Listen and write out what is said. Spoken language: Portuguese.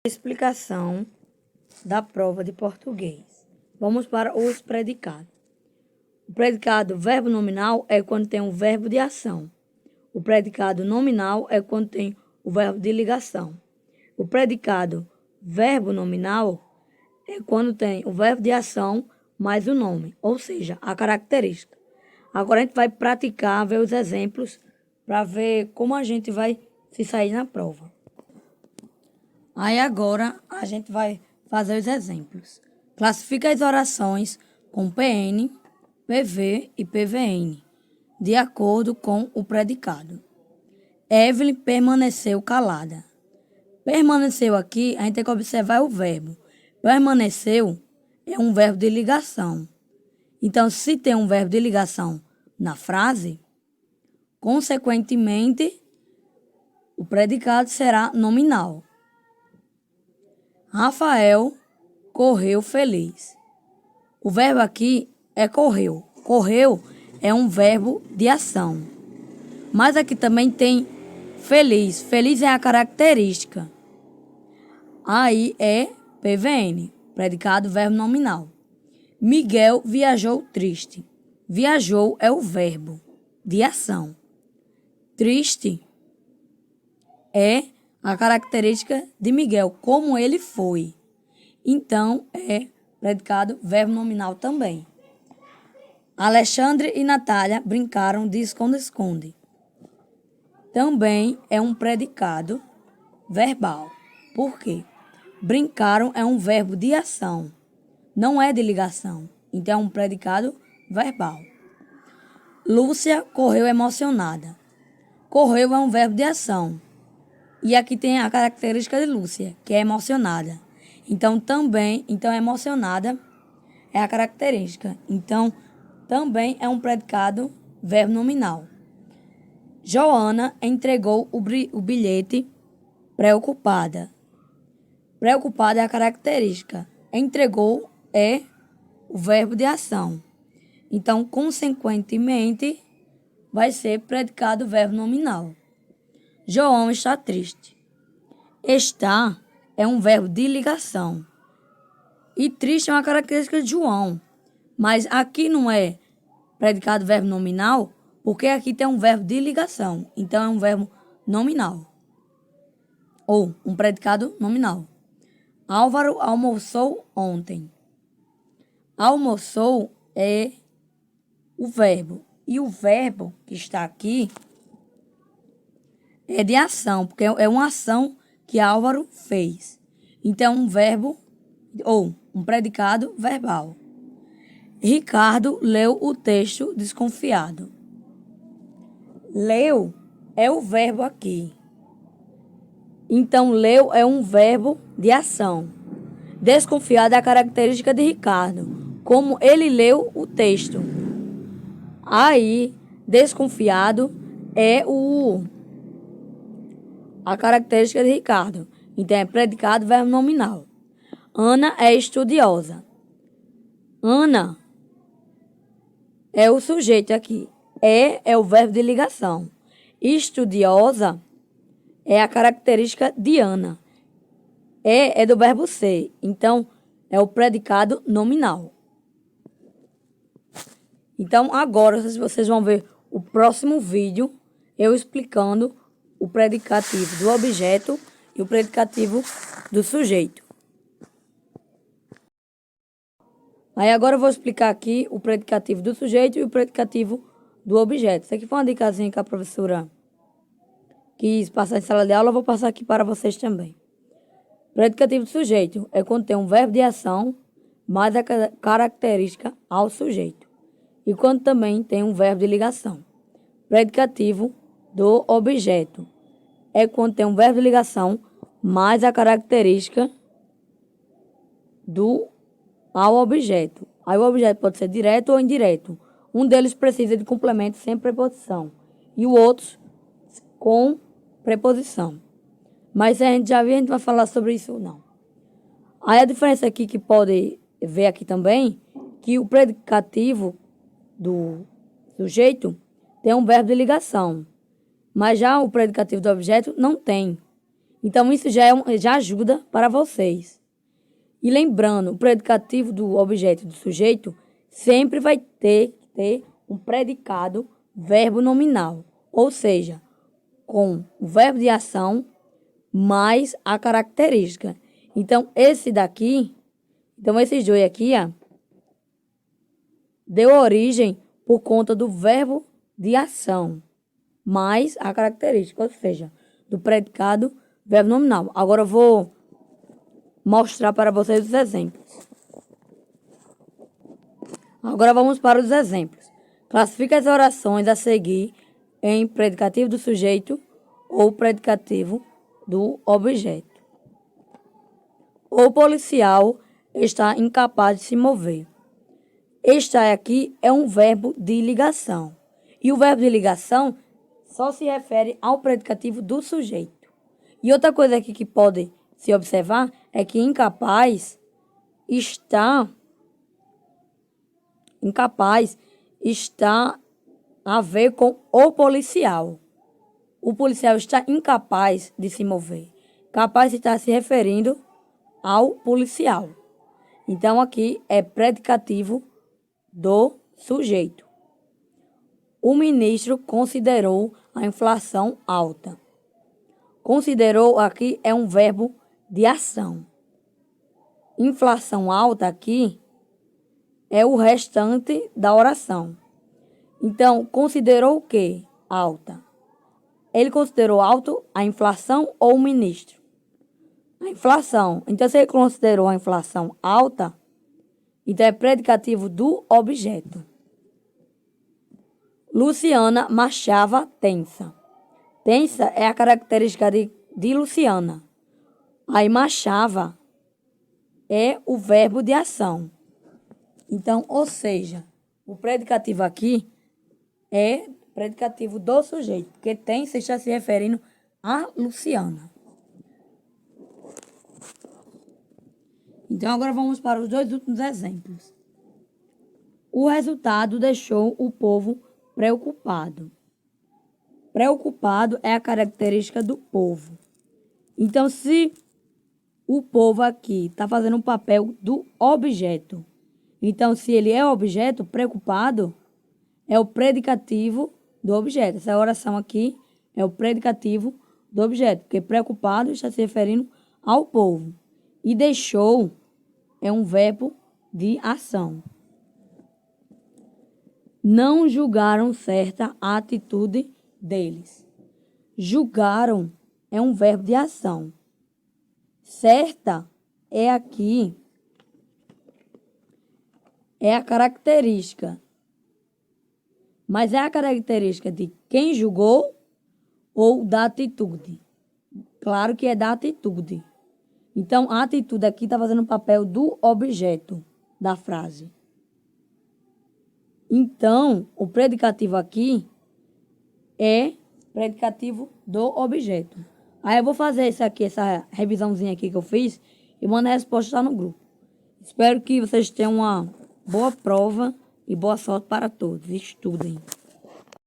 Explicação da prova de português. Vamos para os predicados. O predicado verbo nominal é quando tem um verbo de ação. O predicado nominal é quando tem o verbo de ligação. O predicado verbo nominal é quando tem o verbo de ação mais o nome, ou seja, a característica. Agora a gente vai praticar, ver os exemplos para ver como a gente vai se sair na prova. Aí agora a gente vai fazer os exemplos. Classifica as orações com PN, PV e PVN, de acordo com o predicado. Evelyn permaneceu calada. Permaneceu aqui, a gente tem que observar o verbo. Permaneceu é um verbo de ligação. Então, se tem um verbo de ligação na frase, consequentemente, o predicado será nominal. Rafael correu feliz. O verbo aqui é correu. Correu é um verbo de ação. Mas aqui também tem feliz. Feliz é a característica. Aí é PVN, predicado verbo nominal. Miguel viajou triste. Viajou é o verbo de ação. Triste é a característica de Miguel, como ele foi. Então, é predicado verbo nominal também. Alexandre e Natália brincaram de esconde-esconde. Também é um predicado verbal. Por quê? Brincaram é um verbo de ação, não é de ligação. Então, é um predicado verbal. Lúcia correu emocionada. Correu é um verbo de ação. E aqui tem a característica de Lúcia, que é emocionada. Então, emocionada é a característica. Então, também é um predicado verbo nominal. Joana entregou o bilhete preocupada. Preocupada é a característica. Entregou é o verbo de ação. Então, consequentemente, vai ser predicado verbo nominal. João está triste. Está é um verbo de ligação. E triste é uma característica de João. Mas aqui não é predicado verbo nominal, porque aqui tem um verbo de ligação. Então é um verbo nominal. Ou um predicado nominal. Álvaro almoçou ontem. Almoçou é o verbo. E o verbo que está aqui é de ação, porque é uma ação que Álvaro fez. Então, um verbo ou um predicado verbal. Ricardo leu o texto desconfiado. Leu é o verbo aqui. Então, leu é um verbo de ação. Desconfiado é a característica de Ricardo, como ele leu o texto. Aí, desconfiado é a característica de Ricardo. Então, é predicado verbo nominal. Ana é estudiosa. Ana é o sujeito aqui. É o verbo de ligação. Estudiosa é a característica de Ana. É do verbo ser. Então, é o predicado nominal. Então, agora, vocês vão ver o próximo vídeo, eu explicando o predicativo do objeto e o predicativo do sujeito. Aí agora eu vou explicar aqui o predicativo do sujeito e o predicativo do objeto. Isso aqui foi uma dicasinha que a professora quis passar em sala de aula, eu vou passar aqui para vocês também. Predicativo do sujeito é quando tem um verbo de ação mais a característica ao sujeito. E quando também tem um verbo de ligação. Predicativo do objeto é quando tem um verbo de ligação mais a característica ao objeto. Aí o objeto pode ser direto ou indireto. Um deles precisa de complemento sem preposição e o outro com preposição. Mas se a gente já viu, a gente vai falar sobre isso ou não. Aí a diferença aqui que pode ver aqui também, que o predicativo do sujeito tem um verbo de ligação, mas já o predicativo do objeto não tem. Então, isso já ajuda para vocês. E lembrando, o predicativo do objeto do sujeito sempre vai ter um predicado verbo nominal. Ou seja, com o verbo de ação mais a característica. Então, esses dois aqui, ó, deu origem por conta do verbo de ação mais a característica, ou seja, do predicado verbo nominal. Agora eu vou mostrar para vocês os exemplos. Agora vamos para os exemplos. Classifique as orações a seguir em predicativo do sujeito ou predicativo do objeto. O policial está incapaz de se mover. Estar aqui é um verbo de ligação. E o verbo de ligação só se refere ao predicativo do sujeito. E outra coisa aqui que pode se observar é que incapaz está a ver com o policial. O policial está incapaz de se mover. Capaz está se referindo ao policial. Então, aqui é predicativo do sujeito. O ministro considerou a inflação alta. Considerou aqui é um verbo de ação. Inflação alta aqui é o restante da oração. Então, considerou o quê? Alta. Ele considerou alto a inflação ou o ministro? A inflação. Então, se ele considerou a inflação alta, então é predicativo do objeto. Luciana marchava tensa. Tensa é a característica de Luciana. Aí marchava é o verbo de ação. Então, ou seja, o predicativo aqui é predicativo do sujeito, porque tensa está se referindo a Luciana. Então, agora vamos para os dois últimos exemplos. O resultado deixou o povo preocupado. Preocupado é a característica do povo. Então, se o povo aqui está fazendo o papel do objeto, então, se ele é objeto, preocupado é o predicativo do objeto. Essa oração aqui é o predicativo do objeto, porque preocupado está se referindo ao povo. E deixou é um verbo de ação. Não julgaram certa a atitude deles. Julgaram é um verbo de ação. Certa é aqui é a característica. Mas é a característica de quem julgou ou da atitude? Claro que é da atitude. Então, a atitude aqui está fazendo o papel do objeto da frase. Então, o predicativo aqui é predicativo do objeto. Aí eu vou fazer essa revisãozinha aqui que eu fiz e mando a resposta lá no grupo. Espero que vocês tenham uma boa prova e boa sorte para todos. Estudem.